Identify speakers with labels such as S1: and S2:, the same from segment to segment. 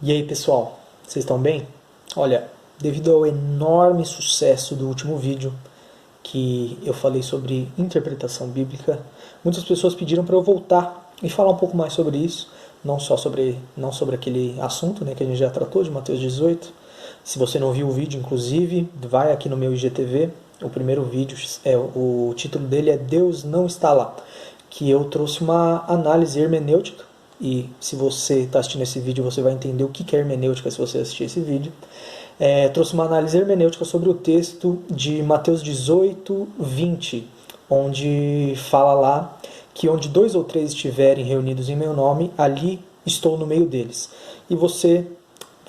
S1: E aí, pessoal, vocês estão bem? Olha, devido ao enorme sucesso do último vídeo que eu falei sobre interpretação bíblica, muitas pessoas pediram para eu voltar e falar um pouco mais sobre isso, não sobre aquele assunto, né, que a gente já tratou de Mateus 18. Se você não viu o vídeo, inclusive, vai aqui no meu IGTV. O primeiro vídeo, o título dele é Deus não está lá, que eu trouxe uma análise hermenêutica. E se você está assistindo esse vídeo, você vai entender o que é hermenêutica se você assistir esse vídeo. Trouxe uma análise hermenêutica sobre o texto de Mateus 18, 20, onde fala lá que onde 2 ou 3 estiverem reunidos em meu nome, ali estou no meio deles. E você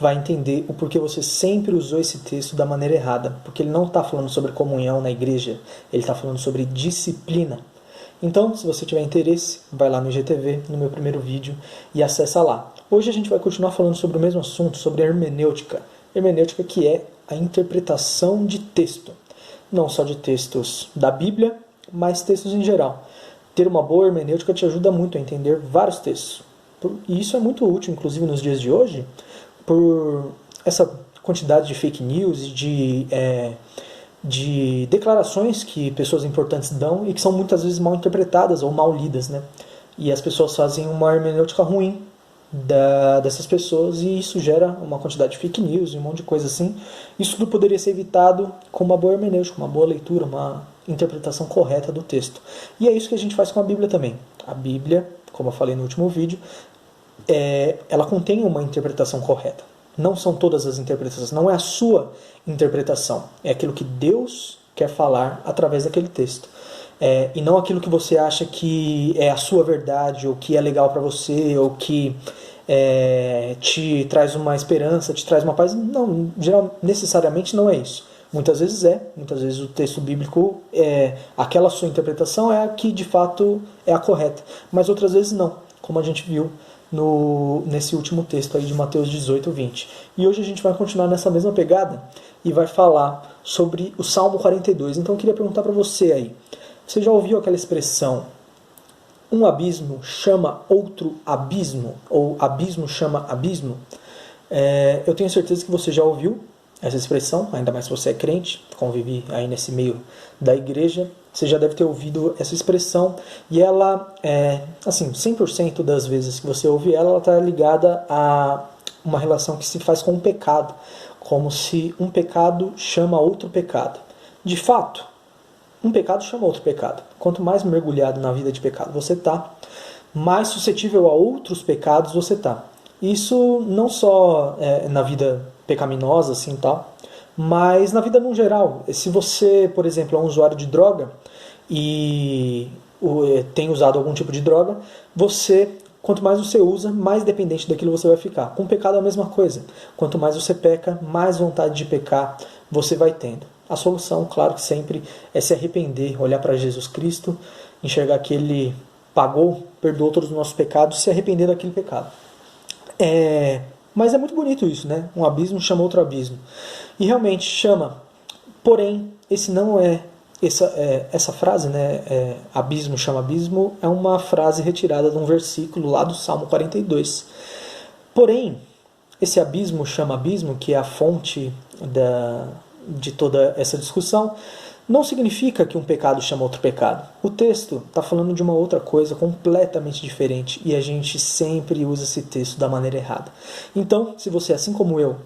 S1: vai entender o porquê você sempre usou esse texto da maneira errada. Porque ele não está falando sobre comunhão na igreja, ele está falando sobre disciplina. Então, se você tiver interesse, vai lá no IGTV, no meu primeiro vídeo, e acessa lá. Hoje a gente vai continuar falando sobre o mesmo assunto, sobre a hermenêutica. Hermenêutica, que é a interpretação de texto. Não só de textos da Bíblia, mas textos em geral. Ter uma boa hermenêutica te ajuda muito a entender vários textos. E isso é muito útil, inclusive nos dias de hoje, por essa quantidade de fake news e de declarações que pessoas importantes dão e que são muitas vezes mal interpretadas ou mal lidas, né? E as pessoas fazem uma hermenêutica ruim dessas pessoas e isso gera uma quantidade de fake news e um monte de coisa assim. Isso tudo poderia ser evitado com uma boa hermenêutica, uma boa leitura, uma interpretação correta do texto. E é isso que a gente faz com a Bíblia também. A Bíblia, como eu falei no último vídeo, ela contém uma interpretação correta. Não são todas as interpretações, não é a sua interpretação, é aquilo que Deus quer falar através daquele texto. E não aquilo que você acha que é a sua verdade, ou que é legal para você, ou que te traz uma esperança, te traz uma paz. Não, necessariamente não é isso. Muitas vezes o texto bíblico, aquela sua interpretação é a que de fato é a correta, mas outras vezes não, como a gente viu nesse último texto aí de Mateus 18, 20. E hoje a gente vai continuar nessa mesma pegada e vai falar sobre o Salmo 42. Então eu queria perguntar para você aí, você já ouviu aquela expressão, um abismo chama outro abismo, ou abismo chama abismo? Eu tenho certeza que você já ouviu essa expressão, ainda mais se você é crente, convive aí nesse meio da igreja, você já deve ter ouvido essa expressão, e ela, assim, 100% das vezes que você ouve ela está ligada a uma relação que se faz com um pecado, como se um pecado chama outro pecado. De fato, um pecado chama outro pecado. Quanto mais mergulhado na vida de pecado você está, mais suscetível a outros pecados você está. Isso não só na vida pecaminosa, assim, tal, mas na vida no geral. Se você, por exemplo, é um usuário de droga e tem usado algum tipo de droga, quanto mais você usa, mais dependente daquilo você vai ficar. Com o pecado é a mesma coisa. Quanto mais você peca, mais vontade de pecar você vai tendo. A solução, claro que sempre, é se arrepender, olhar para Jesus Cristo, enxergar que Ele pagou, perdoou todos os nossos pecados, se arrepender daquele pecado. Mas é muito bonito isso, né? Um abismo chama outro abismo. E realmente chama. Porém, esse não é essa frase, né? Abismo chama abismo, é uma frase retirada de um versículo lá do Salmo 42. Porém, esse abismo chama abismo, que é a fonte de toda essa discussão, não significa que um pecado chama outro pecado. O texto está falando de uma outra coisa completamente diferente e a gente sempre usa esse texto da maneira errada. Então, se você, assim como eu,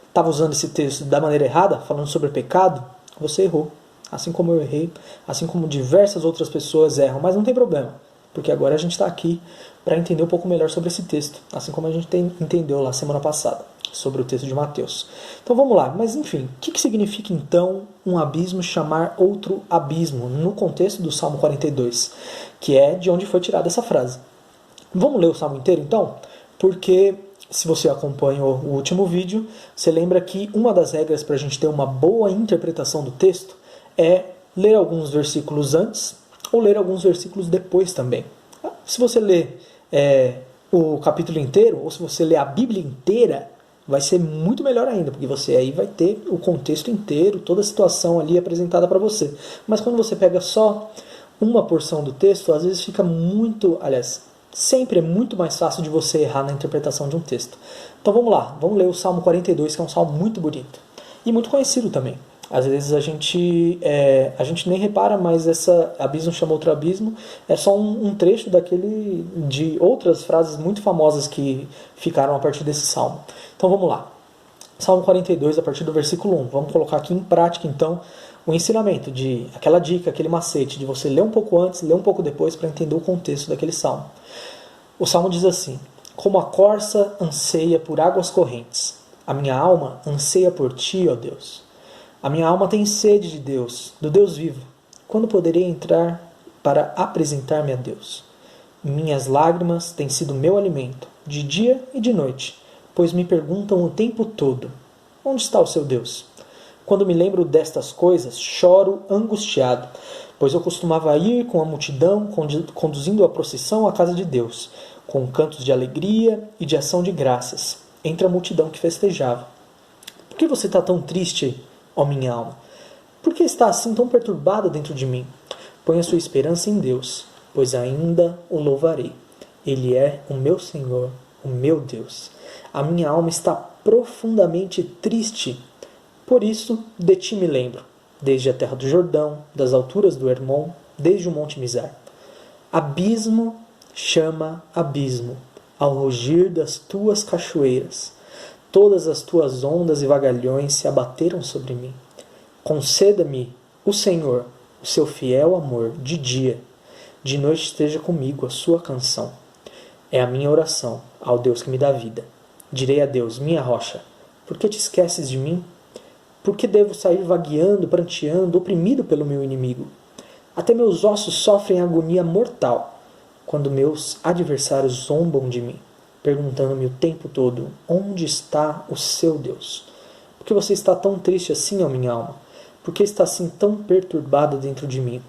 S1: estava usando esse texto da maneira errada, falando sobre pecado, você errou. Assim como eu errei, assim como diversas outras pessoas erram, mas não tem problema, porque agora a gente está aqui para entender um pouco melhor sobre esse texto, assim como a gente entendeu lá semana passada sobre o texto de Mateus. Então vamos lá, mas enfim, o que significa então um abismo chamar outro abismo no contexto do Salmo 42, que é de onde foi tirada essa frase? Vamos ler o Salmo inteiro então? Porque se você acompanhou o último vídeo, você lembra que uma das regras para a gente ter uma boa interpretação do texto é ler alguns versículos antes ou ler alguns versículos depois também. Se você ler o capítulo inteiro, ou se você ler a Bíblia inteira, vai ser muito melhor ainda, porque você aí vai ter o contexto inteiro, toda a situação ali apresentada para você. Mas quando você pega só uma porção do texto, às vezes fica muito, aliás, Sempre é muito mais fácil de você errar na interpretação de um texto. Então vamos lá, vamos ler o Salmo 42, que é um salmo muito bonito. E muito conhecido também. Às vezes a gente nem repara, mas essa abismo chama outro abismo é só um trecho de outras frases muito famosas que ficaram a partir desse salmo. Então vamos lá. Salmo 42, a partir do versículo 1. Vamos colocar aqui em prática, então, o ensinamento de aquela dica, aquele macete de você ler um pouco antes, ler um pouco depois para entender o contexto daquele salmo. O salmo diz assim: como a corça anseia por águas correntes, a minha alma anseia por ti, ó Deus. A minha alma tem sede de Deus, do Deus vivo. Quando poderei entrar para apresentar-me a Deus? Minhas lágrimas têm sido meu alimento, de dia e de noite, pois me perguntam o tempo todo: onde está o seu Deus? Quando me lembro destas coisas, choro angustiado, pois eu costumava ir com a multidão, conduzindo a procissão à casa de Deus, com cantos de alegria e de ação de graças, entre a multidão que festejava. Por que você está tão triste, ó minha alma? Por que está assim tão perturbada dentro de mim? Põe a sua esperança em Deus, pois ainda o louvarei. Ele é o meu Senhor, o meu Deus. A minha alma está profundamente triste. Por isso, de ti me lembro, desde a terra do Jordão, das alturas do Hermon, desde o monte Mizar. Abismo chama abismo, ao rugir das tuas cachoeiras. Todas as tuas ondas e vagalhões se abateram sobre mim. Conceda-me, o Senhor, o seu fiel amor, de dia. De noite esteja comigo a sua canção. É a minha oração ao Deus que me dá vida. Direi a Deus, minha rocha: por que te esqueces de mim? Por que devo sair vagueando, pranteando, oprimido pelo meu inimigo? Até meus ossos sofrem agonia mortal, quando meus adversários zombam de mim, perguntando-me o tempo todo: onde está o seu Deus? Por que você está tão triste assim, ó minha alma? Por que está assim tão perturbada dentro de mim?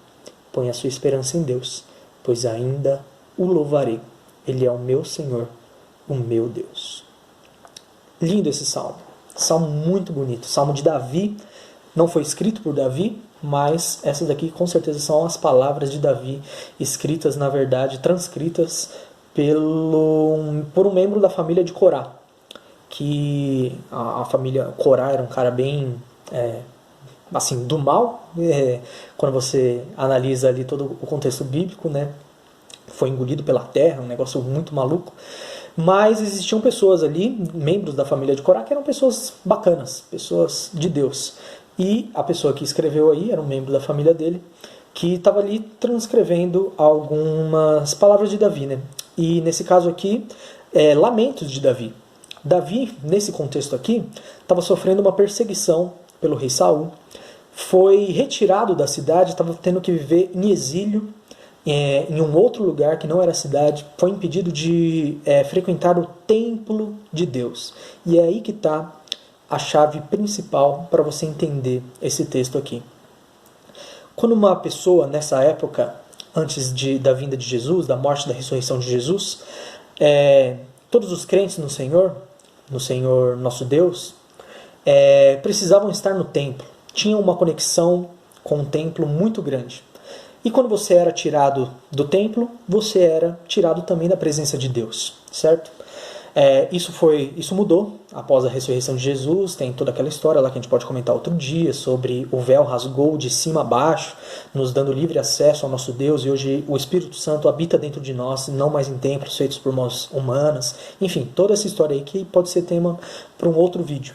S1: Põe a sua esperança em Deus, pois ainda o louvarei. Ele é o meu Senhor, o meu Deus. Lindo esse salmo. Salmo muito bonito. Salmo de Davi. Não foi escrito por Davi, mas essas aqui com certeza são as palavras de Davi, escritas, na verdade, transcritas por um membro da família de Corá. Que a família Corá era um cara bem assim, do mal, quando você analisa ali todo o contexto bíblico, né? Foi engolido pela terra, um negócio muito maluco. Mas existiam pessoas ali, membros da família de Corá, que eram pessoas bacanas, pessoas de Deus. E a pessoa que escreveu aí era um membro da família dele, que estava ali transcrevendo algumas palavras de Davi, né? E nesse caso aqui, lamentos de Davi. Davi, nesse contexto aqui, estava sofrendo uma perseguição pelo rei Saul, foi retirado da cidade, estava tendo que viver em exílio, em um outro lugar que não era a cidade, foi impedido de frequentar o templo de Deus. E é aí que está a chave principal para você entender esse texto aqui. Quando uma pessoa, nessa época, antes da vinda de Jesus, da morte e da ressurreição de Jesus, todos os crentes no Senhor nosso Deus, precisavam estar no templo, tinham uma conexão com o templo muito grande. E quando você era tirado do templo, você era tirado também da presença de Deus, certo? Isso mudou após a ressurreição de Jesus. Tem toda aquela história lá que a gente pode comentar outro dia, sobre o véu rasgou de cima a baixo, nos dando livre acesso ao nosso Deus, e hoje o Espírito Santo habita dentro de nós, não mais em templos feitos por mãos humanas. Enfim, toda essa história aí que pode ser tema para um outro vídeo.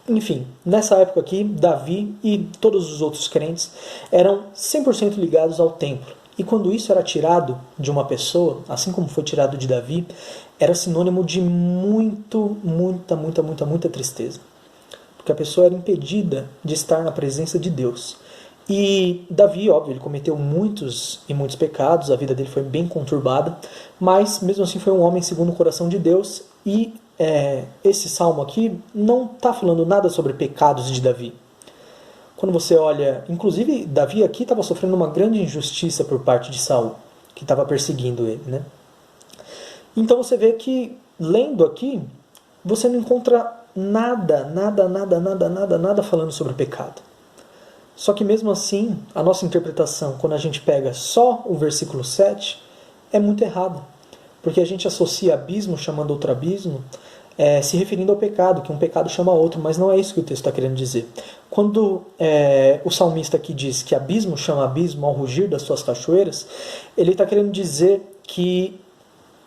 S1: Enfim, nessa época aqui, Davi e todos os outros crentes eram 100% ligados ao templo. E quando isso era tirado de uma pessoa, assim como foi tirado de Davi, era sinônimo de muita tristeza. Porque a pessoa era impedida de estar na presença de Deus. E Davi, óbvio, ele cometeu muitos pecados, a vida dele foi bem conturbada, mas mesmo assim foi um homem segundo o coração de Deus. E esse salmo aqui não está falando nada sobre pecados de Davi. Quando você olha, inclusive Davi aqui estava sofrendo uma grande injustiça por parte de Saul, que estava perseguindo ele, né? Então você vê que, lendo aqui, você não encontra nada falando sobre pecado. Só que mesmo assim, a nossa interpretação, quando a gente pega só o versículo 7, é muito errada. Porque a gente associa abismo chamando outro abismo, se referindo ao pecado, que um pecado chama outro, mas não é isso que o texto está querendo dizer. Quando o salmista aqui diz que abismo chama abismo ao rugir das suas cachoeiras, ele está querendo dizer que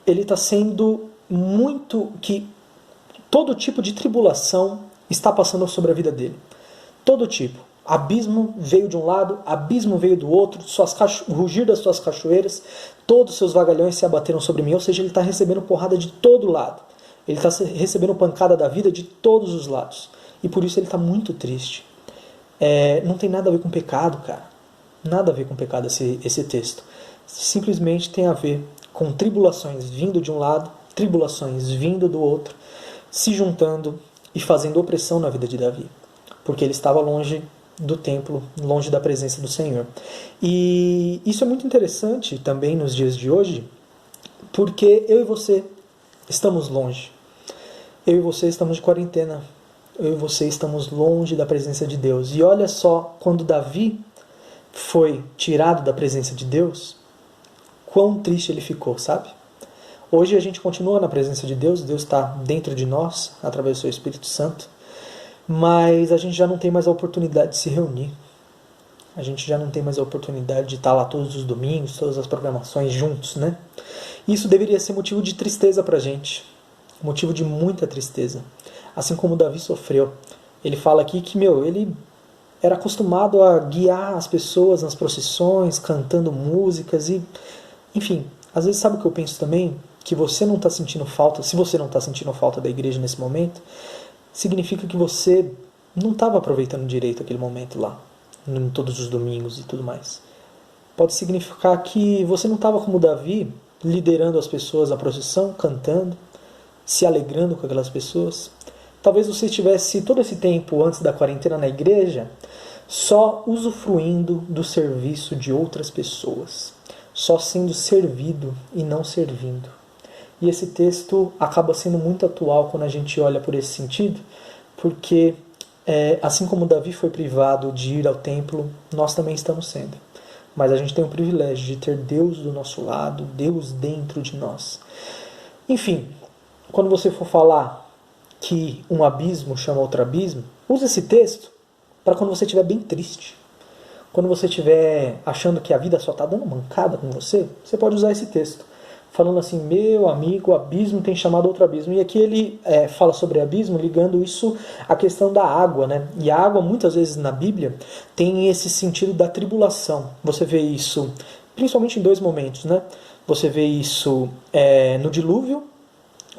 S1: ele está sendo que todo tipo de tribulação está passando sobre a vida dele. Todo tipo. Abismo veio de um lado, abismo veio do outro, o rugir das suas cachoeiras, todos os seus vagalhões se abateram sobre mim, ou seja, ele está recebendo porrada de todo lado. Ele está recebendo pancada da vida de todos os lados. E por isso ele está muito triste. Não tem nada a ver com pecado, cara. Nada a ver com pecado esse texto. Simplesmente tem a ver com tribulações vindo de um lado, tribulações vindo do outro, se juntando e fazendo opressão na vida de Davi. Porque ele estava longe do templo, longe da presença do Senhor. E isso é muito interessante também nos dias de hoje, porque eu e você estamos longe. Eu e você estamos de quarentena. Eu e você estamos longe da presença de Deus. E olha só, quando Davi foi tirado da presença de Deus, quão triste ele ficou, sabe? Hoje a gente continua na presença de Deus, Deus está dentro de nós, através do seu Espírito Santo, mas a gente já não tem mais a oportunidade de se reunir. A gente já não tem mais a oportunidade de estar lá todos os domingos, todas as programações juntos, né? Isso deveria ser motivo de tristeza pra gente, motivo de muita tristeza. Assim como Davi sofreu. Ele fala aqui que, ele era acostumado a guiar as pessoas nas procissões, cantando músicas e... Enfim, às vezes sabe o que eu penso também? Que você não está sentindo falta, se você não está sentindo falta da igreja nesse momento, significa que você não estava aproveitando direito aquele momento lá, em todos os domingos e tudo mais. Pode significar que você não estava como Davi, liderando as pessoas na procissão, cantando, se alegrando com aquelas pessoas. Talvez você estivesse todo esse tempo antes da quarentena na igreja, só usufruindo do serviço de outras pessoas, só sendo servido e não servindo. E esse texto acaba sendo muito atual quando a gente olha por esse sentido, porque assim como Davi foi privado de ir ao templo, nós também estamos sendo. Mas a gente tem o privilégio de ter Deus do nosso lado, Deus dentro de nós. Enfim, quando você for falar que um abismo chama outro abismo, use esse texto para quando você estiver bem triste. Quando você estiver achando que a vida só está dando mancada com você, você pode usar esse texto. Falando assim, meu amigo, o abismo tem chamado outro abismo. E aqui ele fala sobre abismo, ligando isso à questão da água, né? E a água, muitas vezes na Bíblia, tem esse sentido da tribulação. Você vê isso principalmente em dois momentos, né? Você vê isso no dilúvio,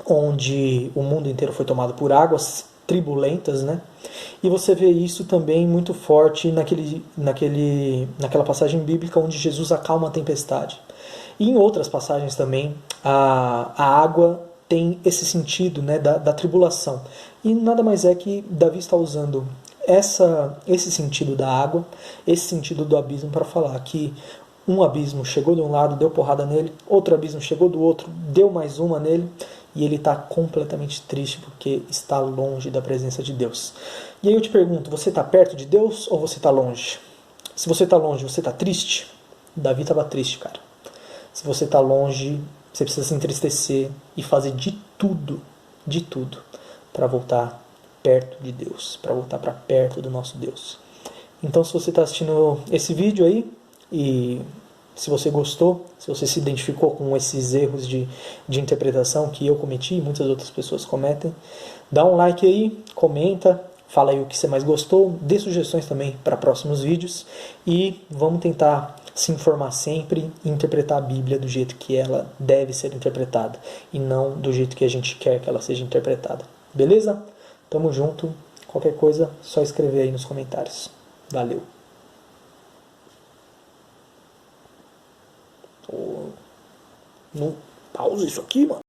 S1: onde o mundo inteiro foi tomado por águas tribulentas, né? E você vê isso também muito forte naquela passagem bíblica onde Jesus acalma a tempestade. E em outras passagens também, a água tem esse sentido, né, da tribulação. E nada mais é que Davi está usando esse sentido da água, esse sentido do abismo para falar que um abismo chegou de um lado, deu porrada nele, outro abismo chegou do outro, deu mais uma nele, e ele está completamente triste porque está longe da presença de Deus. E aí eu te pergunto, você está perto de Deus ou você está longe? Se você está longe, você está triste? Davi estava triste, cara. Se você está longe, você precisa se entristecer e fazer de tudo para voltar perto de Deus, para voltar para perto do nosso Deus. Então, se você está assistindo esse vídeo aí e se você gostou, se você se identificou com esses erros de interpretação que eu cometi e muitas outras pessoas cometem, dá um like aí, comenta, fala aí o que você mais gostou, dê sugestões também para próximos vídeos e vamos tentar se informar sempre e interpretar a Bíblia do jeito que ela deve ser interpretada e não do jeito que a gente quer que ela seja interpretada. Beleza? Tamo junto. Qualquer coisa, só escrever aí nos comentários. Valeu! Não pausa isso aqui, mano.